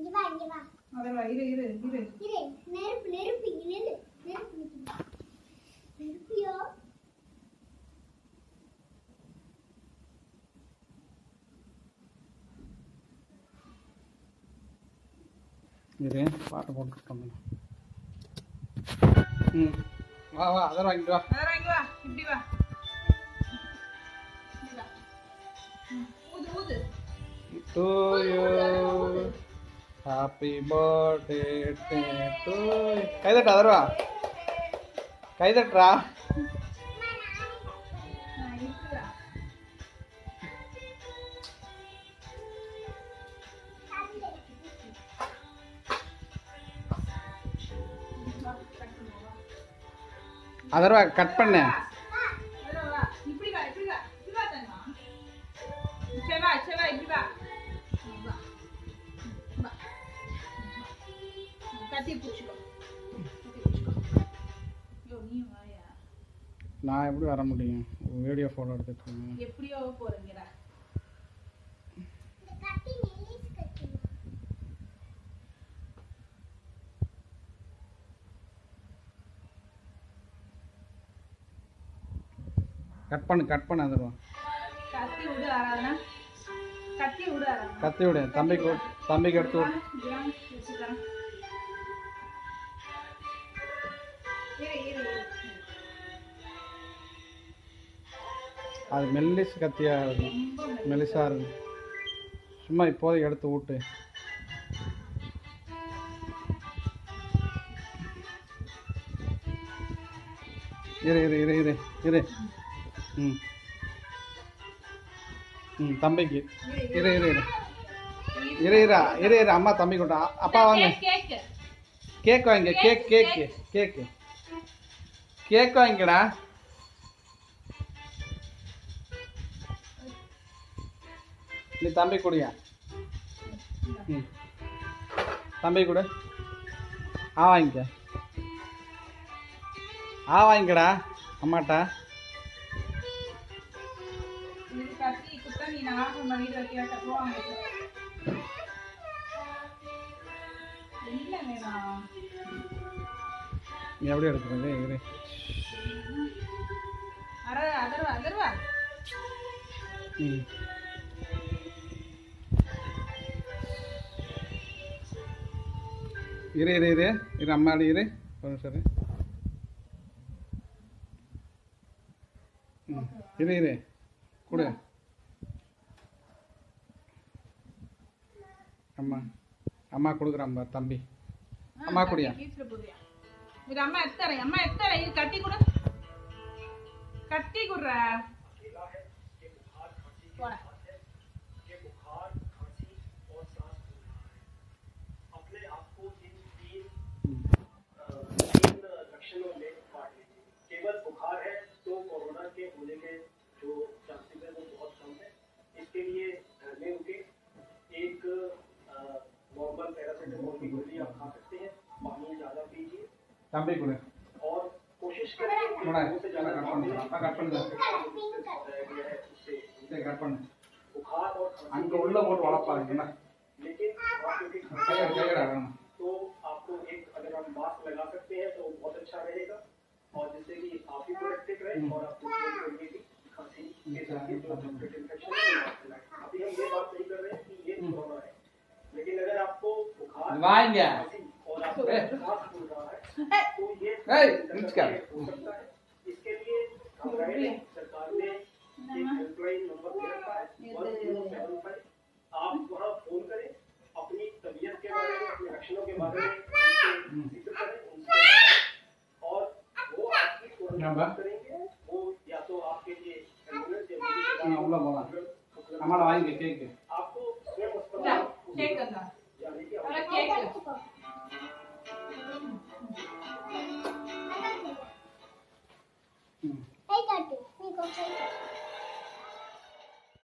இங்க வா அதெல்லாம் இரு நெருப்பு இங்க நில்லு நெருப்பியோ இரு பாட்டு போட்டுட்டோம். வா வா அதெல்லாம் வாங்கிட்டு வா இப்படி வா ஊது to you happy birthday to you கை தட்டு அதர்வா கை தட்டுறா அதர்வா கட் பண்ண நான் எப்படி வர முடியும் வீடியோ ஃபோட்டோ எடுத்துட்டு எப்படியோ போறீங்கடா கட் பண்ண அதர்வா கத்தி விடு ஆராதனா கத்தி விடு தம்பிக்கு எடுத்து விடு அது மெல்லிஸ் கத்தியா இருக்கும் மெல்லிஸா இருக்கும் சும்மா இப்போதைக்கு எடுத்து விட்டு இரு தம்பிக்கு இரு அம்மா தம்பி கொண்டா அப்பா வாங்க கேக் வாங்க கேக் வாங்கிக்கடா நீ தம்பி குடியா தம்பி கொடு வாங்கிக்கடா அம்மாட்டா நீ எப்படி எடுக்கிறது இரு அம்மாடி இரு சரி இரு கொடு அம்மா கொடுக்குறான் தம்பி அம்மா குடியா அம்மா எத்தரை கட்டி குடுற केवल बुखार है तो कोरोना के होने के जो चांसेस है वो बहुत कम है। इसके लिए घर में रुके एक नॉर्मल पैरासिटामोल की गोली आप खा सकते हैं। पानी ज़्यादा पीजिए और कोशिश करें बुखार और लेकिन तो आपको एक अगर हम मास्क लगा सकते हैं तो बहुत अच्छा रहेगा और जिससे कि आप भी प्रोटेक्टेड रहे और आप दूसरों को भी खांसी के साथ जो ब्लड इन्फेक्शन है अभी हम ये बात नहीं कर रहे हैं कि ये कोरोना है, लेकिन अगर आपको बुखार और आपको सांस फूल रहा है तो ये हो सकता है। इसके लिए सरकार ने एक हेल्पलाइन नंबर दे रखा है 1075। आप वहाँ फोन करें, अपनी तबीयत के बारे में, अपने लक्षणों के बारे में जिक्र करें उनसे, और वो आपकी कोरोना करेंगे। वो या तो आपके लिए एम्बुलेंस या आपको स्वयं अस्पताल